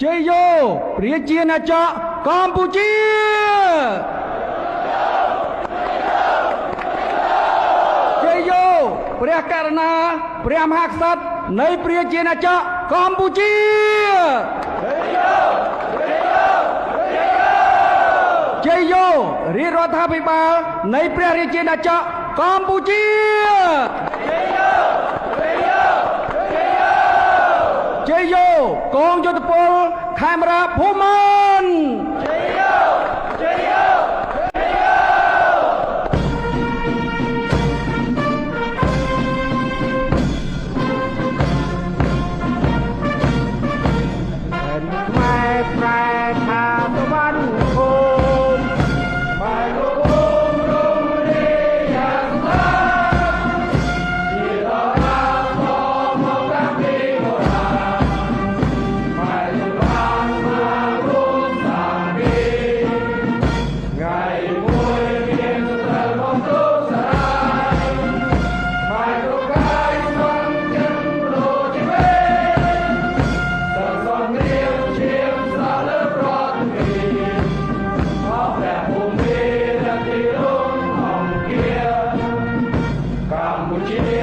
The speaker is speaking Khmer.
ជ័យយោប្រជាណាចក្រកម្ពុជាជ័យយោព្រះករុណាព្រះមហាក្សត្រនៃប្រជាណាចក្រកម្ពុជាជ័យយោរាជរដ្ឋាភិបាលនៃព្រះរាជាណាចក្រកម្ពុជាជ័យយោកងយោធពលខេមរាភូមិន្ទជ័យយោម៉ែប្រែថាសវណ្ណភូមិម៉ែលោកភូមិរំលាយយ៉ាងស្អាតជាដរាបមកតាំងពីបុរាណម៉ែលោកបានមករួមសាមគ្គីថ្ងៃមួយមានស្ទើរមកទូសាយម៉ែលោកកាយស្មងចឹងលោជីវិតសន្សំរៀបជាសាលើប្រទីអបព្រះភូមិរាជទីរុនអង្គាកម្ពុជា